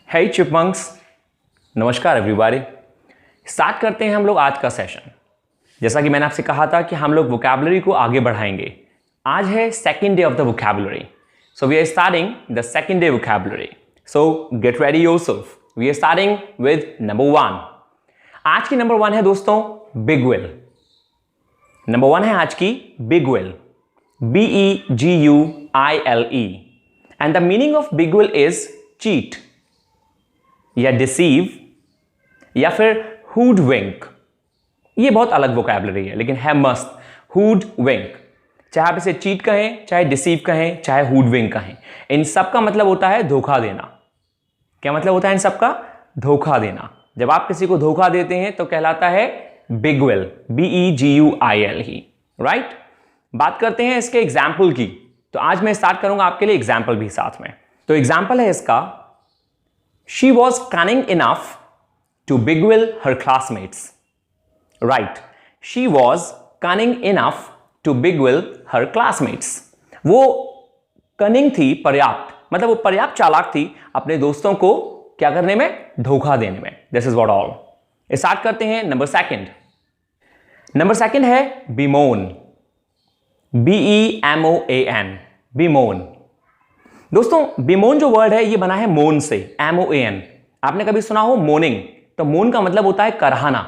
Hey chipmunks, नमस्कार everybody. Start करते हैं हम लोग आज का सेशन। जैसा कि मैंने आपसे कहा था कि हम लोग वोकैबुलरी को आगे बढ़ाएंगे। आज है second day of the vocabulary, so we are starting the second day vocabulary. So get ready yourself, we are starting with number 1। आज की नंबर 1 है दोस्तों बिग वेल। नंबर 1 है आज की big well, BEGUILE, and the meaning of big well is cheat या deceive या फिर हुड विंक। ये बहुत अलग वोकैबुलरी है लेकिन है मस्त। हुड विंक, चाहे आप इसे चीट कहें, चाहे डिसीव कहें, चाहे हुड विंक कहें, इन सब का मतलब होता है धोखा देना। क्या मतलब होता है इन सब का? धोखा देना। जब आप किसी को धोखा देते हैं तो कहलाता है बिग वेल, BEGUILE, राइट। बात करते हैं इसके एग्जाम्पल की। तो आज मैं स्टार्ट करूंगा आपके लिए एग्जाम्पल भी साथ में। तो एग्जाम्पल है इसका, She was cunning enough to beguile her classmates. Right. She was cunning enough to beguile her classmates. वो कनिंग थी, पर्याप्त, मतलब वो पर्याप्त चालाक थी अपने दोस्तों को क्या करने में? धोखा देने में। This is what all. Start करते हैं नंबर सेकंड। नंबर सेकंड है bemoan, BEMOAN, bemoan। दोस्तों बेमोन जो वर्ड है ये बना है मोन से, MOAN। आपने कभी सुना हो मोनिंग? तो मोन का मतलब होता है कराहना।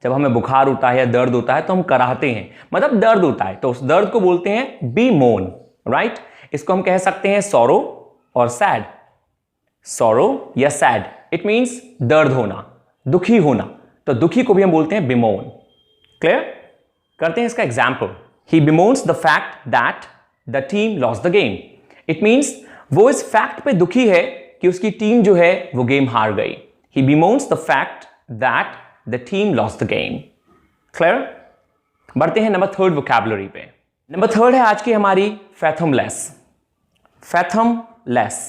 जब हमें बुखार होता है या दर्द होता है तो हम कराहते हैं, मतलब दर्द होता है, तो उस दर्द को बोलते हैं बीमोन, राइट। इसको हम कह सकते हैं सॉरो और सैड। सॉरो या सैड, इट मींस दर्द होना, दुखी होना, तो दुखी को भी हम बोलते हैं बेमोन। क्लियर? करते हैं इसका example. He bemoans the fact that the team lost the game. It means वो इस फैक्ट पे दुखी है कि उसकी टीम जो है वो गेम हार गई। He bemoans the fact that the team lost the game. Clear? बढ़ते हैं नंबर थर्ड वोकैबुलरी पे। नंबर थर्ड है आज की हमारी fathomless. Fathomless.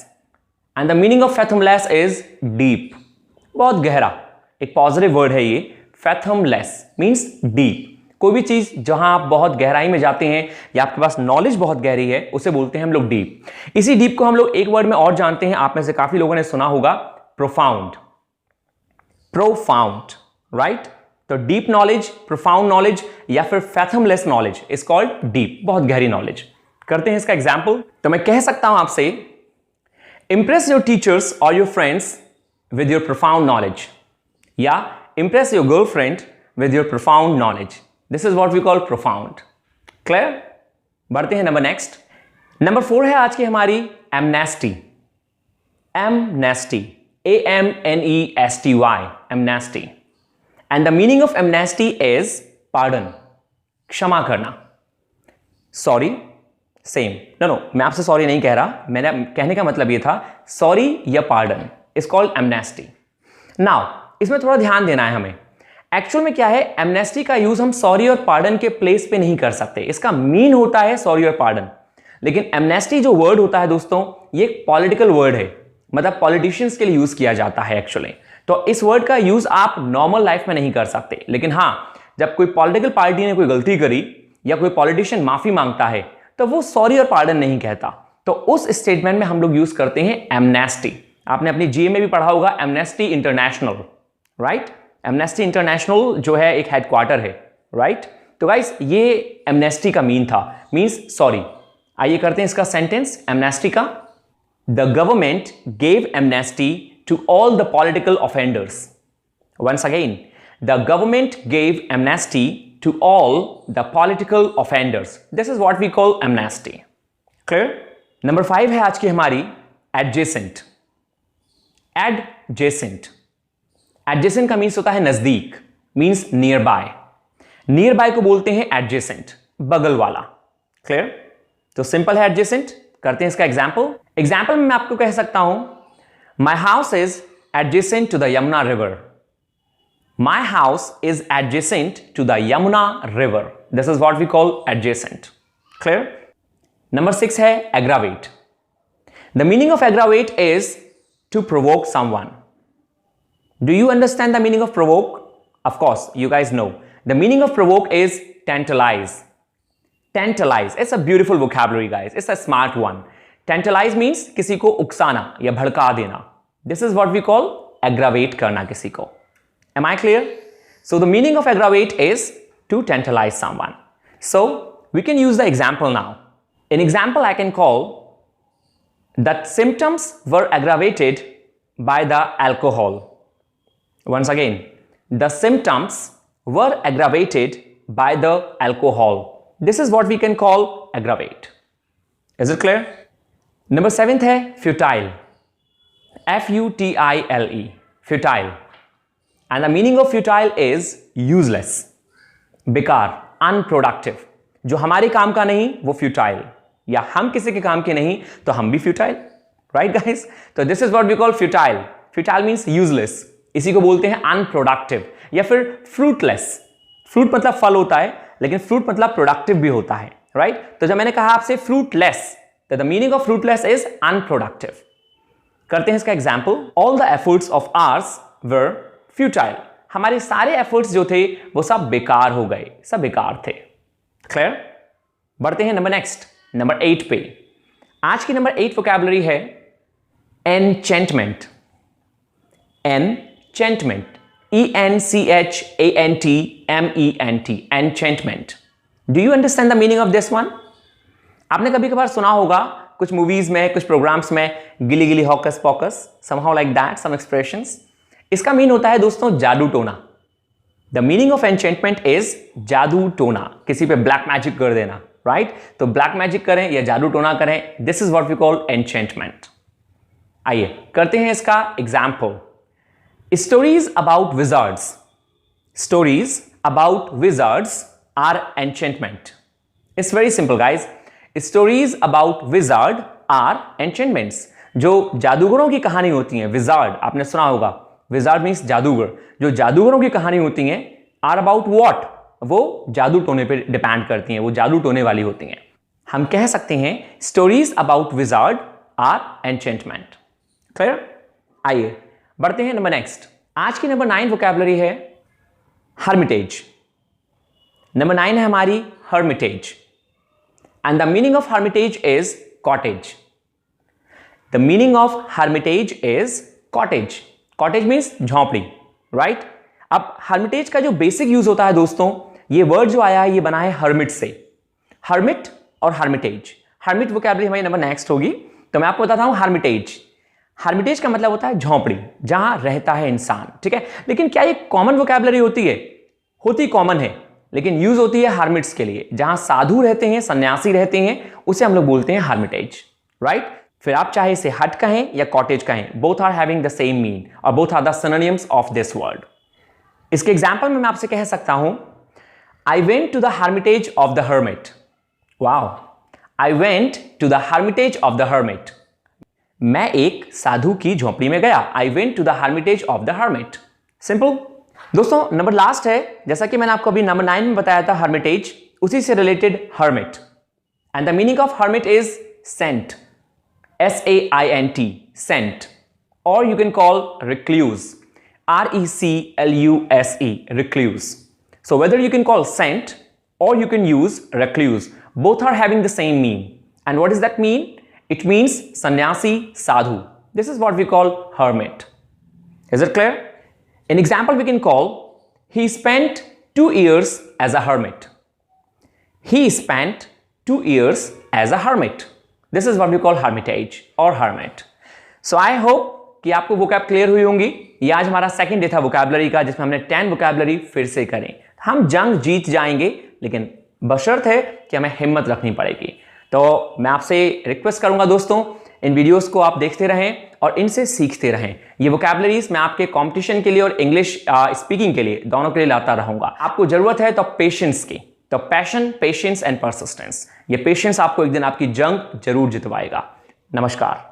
And the meaning of fathomless is deep. बहुत गहरा, एक पॉजिटिव वर्ड है ये। Fathomless means deep. कोई भी चीज जहां आप बहुत गहराई में जाते हैं या आपके पास नॉलेज बहुत गहरी है उसे बोलते हैं हम लोग डीप। इसी डीप को हम लोग एक वर्ड में और जानते हैं, आप में से काफी लोगों ने सुना होगा, प्रोफाउंड। Profound, right. तो डीप नॉलेज, प्रोफाउंड नॉलेज या फिर फैथमलेस नॉलेज इज कॉल्ड डीप, बहुत गहरी नॉलेज। करते हैं इसका एग्जाम्पल। तो मैं कह सकता हूं आपसे, इंप्रेस योर टीचर्स और your friends with your profound knowledge, या impress your girlfriend with your profound knowledge. This is what we call profound. Clear? बढ़ते हैं नंबर नेक्स्ट। नंबर 4 है आज की हमारी amnesty. Amnesty, AMNESTY, amnesty. And the meaning of amnesty is pardon, क्षमा करना। Sorry, same. No, मैं आपसे सॉरी नहीं कह रहा, मैंने कहने का मतलब ये था सॉरी या pardon is called amnesty. Now, इसमें थोड़ा ध्यान देना है हमें। एक्चुअल में क्या है, एमनेस्टी का यूज हम सॉरी और पार्डन के प्लेस पे नहीं कर सकते। इसका मीन होता है सॉरी और पार्डन, लेकिन एमनेस्टी जो वर्ड होता है दोस्तों, ये एक पॉलिटिकल वर्ड है, मतलब पॉलिटिशियंस के लिए यूज किया जाता है एक्चुअली। तो इस वर्ड का यूज आप नॉर्मल लाइफ में नहीं कर सकते, लेकिन हाँ, जब कोई पॉलिटिकल पार्टी ने कोई गलती करी या कोई पॉलिटिशियन माफी मांगता है तो वो सॉरी और पार्डन नहीं कहता, तो उस स्टेटमेंट में हम लोग यूज करते हैं एमनेस्टी। आपने अपनी जीए में भी पढ़ा होगा amnesty international, right. Amnesty international जो है एक हेडक्वार्टर है, राइट। तो गाइस ये एमनेस्टी का मीन था, मींस सॉरी। आइए करते हैं इसका सेंटेंस एमनेस्टी का। The government gave amnesty to all the political offenders. Once again, the government gave amnesty to all the political offenders. This is what we call amnesty. Clear? Number 5 है आज की हमारी adjacent. Adjacent, adjacent का means होता है नजदीक, means nearby. Nearby को बोलते हैं एडजेसेंट, बगल वाला। क्लियर? तो सिंपल है एडजेसेंट। करते हैं इसका एग्जाम्पल। एग्जाम्पल में मैं आपको कह सकता हूं, my house is adjacent to the Yamuna river. My house is adjacent to the Yamuna river. This is what we call adjacent. Clear? Number 6 है aggravate. The meaning of aggravate is to provoke someone. Do you understand the meaning of provoke? Of course, you guys know. The meaning of provoke is tantalize. Tantalize. It's a beautiful vocabulary, guys. It's a smart one. Tantalize means किसी को उकसाना या भड़का देना। This is what we call aggravate करना किसी को. Am I clear? So the meaning of aggravate is to tantalize someone. So we can use the example now. In example, I can call that symptoms were aggravated by the alcohol. Once again, the symptoms were aggravated by the alcohol. This is what we can call aggravate. Is it clear? Number 7th है futile. F-U-T-I-L-E. Futile. And the meaning of futile is useless, बेकार, unproductive. जो हमारे काम का नहीं वो futile, या हम किसी के काम के नहीं तो हम भी futile, right guys? तो this is what we call futile. Futile means useless. इसी को बोलते हैं unproductive या फिर fruitless. fruit मतलब फल होता है, लेकिन fruit मतलब productive भी होता है, right? तो जब मैंने कहा आपसे fruitless, तो the meaning of fruitless is unproductive. करते हैं इसका example. All the efforts of ours were futile. हमारे सारे एफर्ट्स जो थे वो सब बेकार हो गए, सब बेकार थे. क्लियर? बढ़ते हैं नंबर 8 पे. आज की नंबर 8 वोकैबुलरी है enchantment. Enchantment. ENCHANTMENT. Enchantment. Do you understand the meaning of this one? आपने कभी कभार सुना होगा कुछ मूवीज में, कुछ प्रोग्राम्स में, गिली गिली hocus pocus, somehow like that, some expressions. इसका मीन होता है दोस्तों जादू टोना. The meaning of enchantment is जादू टोना, किसी पे ब्लैक मैजिक कर देना, राइट? तो ब्लैक मैजिक करें या जादू टोना करें, this is what we call enchantment. आइए करते हैं इसका example. Stories about wizards. Stories about wizards are enchantment. It's very simple guys. Stories about wizard are enchantments. जो जादूगरों की कहानी होती है, विजार्ड आपने सुना होगा, विजार्ड मीन्स जादूगर. जो जादूगरों की कहानी होती हैं आर अबाउट व्हाट, वो जादू टोने पे डिपेंड करती हैं, वो जादू टोने वाली होती हैं. हम कह सकते हैं stories about wizard are enchantment. Clear? आइए बढ़ते हैं नंबर नेक्स्ट. आज की नंबर 9 वोकैबुलरी है हर्मिटेज. नंबर 9 है हमारी hermitage. And the meaning of hermitage is cottage. The meaning of hermitage is cottage. Cottage means झोंपड़ी, राइट? अब हर्मिटेज का जो बेसिक यूज होता है दोस्तों, ये वर्ड जो आया है ये बना है हर्मिट से. हर्मिट और हर्मिटेज. हर्मिट वोकैबुलरी हमारी नंबर नेक्स्ट होगी, तो मैं आपको बताता हूं हर्मिटेज. हर्मिटेज का मतलब होता है झोंपड़ी, जहां रहता है इंसान, ठीक है? लेकिन क्या ये कॉमन वोकैबुलरी होती है? होती कॉमन है, लेकिन यूज होती है हर्मिट्स के लिए, जहां साधु रहते हैं, सन्यासी रहते हैं, उसे हम लोग बोलते हैं हर्मिटेज, राइट? फिर आप चाहे इसे हट कहें या कॉटेज कहें, both are having the same mean और both are the synonyms of this word. इसके एग्जांपल में मैं आपसे कह सकता हूं, I went to the hermitage of the hermit. Wow, I went to the hermitage of the hermit. मैं एक साधु की झोंपड़ी में गया. I went to the hermitage of the hermit. Simple. दोस्तों नंबर लास्ट है, जैसा कि मैंने आपको अभी नंबर 9 में बताया था हर्मिटेज, उसी से related hermit. And the meaning of hermit is saint. S-A-I-N-T, scent. Or you can call recluse. R-E-C-L-U-S-E, recluse. So whether you can call scent or you can use recluse, both are having the same mean. And what does that mean? It means sannyasi, sadhu. This is what we call hermit. Is it clear? In example, we can call, he spent 2 years as a hermit. He spent 2 years as a hermit. This is what we call hermitage or hermit. So I hope कि आपको vocab clear हुई होंगी. ये आज हमारा second day था vocabulary का, जिसमें हमने 10 वोकैबुलरी फिर से करें. हम जंग जीत जाएंगे, लेकिन बशर्त है कि हमें हिम्मत रखनी पड़ेगी. तो मैं आपसे रिक्वेस्ट करूंगा दोस्तों, इन वीडियोस को आप देखते रहें और इनसे सीखते रहें. ये वोकैबुलरीज मैं आपके कंपटीशन के लिए और इंग्लिश स्पीकिंग के लिए, दोनों के लिए लाता रहूंगा. आपको जरूरत है तो पेशेंस की, तो पैशन, पेशेंस एंड परसिस्टेंस. ये पेशेंस आपको एक दिन आपकी जंग जरूर जितवाएगा. नमस्कार.